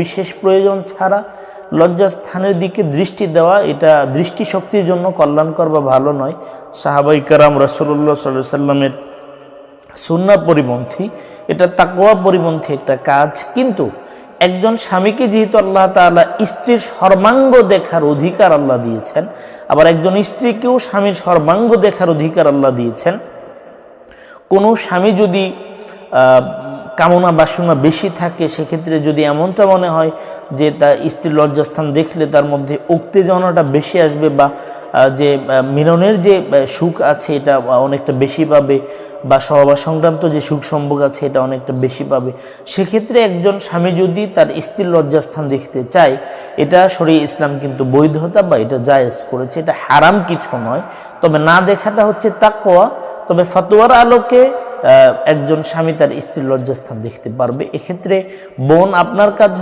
বিশেষ প্রয়োজন ছাড়া লজ্জাস্থানের দিকে দৃষ্টি দেওয়া এটা দৃষ্টিশক্তির জন্য কল্যাণকর বা ভালো নয়। সাহাবায়ে কেরাম রাসূলুল্লাহ সাল্লাল্লাহু আলাইহি সাল্লামের সুন্নাহ পরিপন্থী, এটা তাকওয়া পরিপন্থী একটা কাজ। কিন্তু একজন স্বামীকে যেহেতু আল্লাহ তাআলা স্ত্রীর সর্বাঙ্গ দেখার অধিকার আল্লাহ দিয়েছেন, আবার একজন স্ত্রীকেও স্বামীর সর্বাঙ্গ দেখার অধিকার আল্লাহ দিয়েছেন। কোনো স্বামী যদি কামনা বাসনা বেশি থাকে, সেক্ষেত্রে যদি এমনটা মনে হয় যে তার স্ত্রীর লজ্জাস্থান দেখলে তার মধ্যে উত্তেজনাটা বেশি আসবে, বা যে মিলনের যে সুখ আছে এটা অনেকটা বেশি পাবে, বা সহবাস সংক্রান্ত যে সুখ সম্ভোগ আছে এটা অনেকটা বেশি পাবে, সেক্ষেত্রে একজন স্বামী যদি তার স্ত্রীর লজ্জাস্থান দেখতে চায়, এটা শরীয়ত ইসলাম কিন্তু বৈধতা বা এটা জায়েজ করেছে, এটা হারাম কিছু নয়। তবে না দেখাটা হচ্ছে তাকওয়া। তবে ফতোয়ার আলোকে একজন স্বামী তার স্ত্রীর লজ্জাস্থান দেখতে পারবে। এক্ষেত্রে বোন আপনার কাজ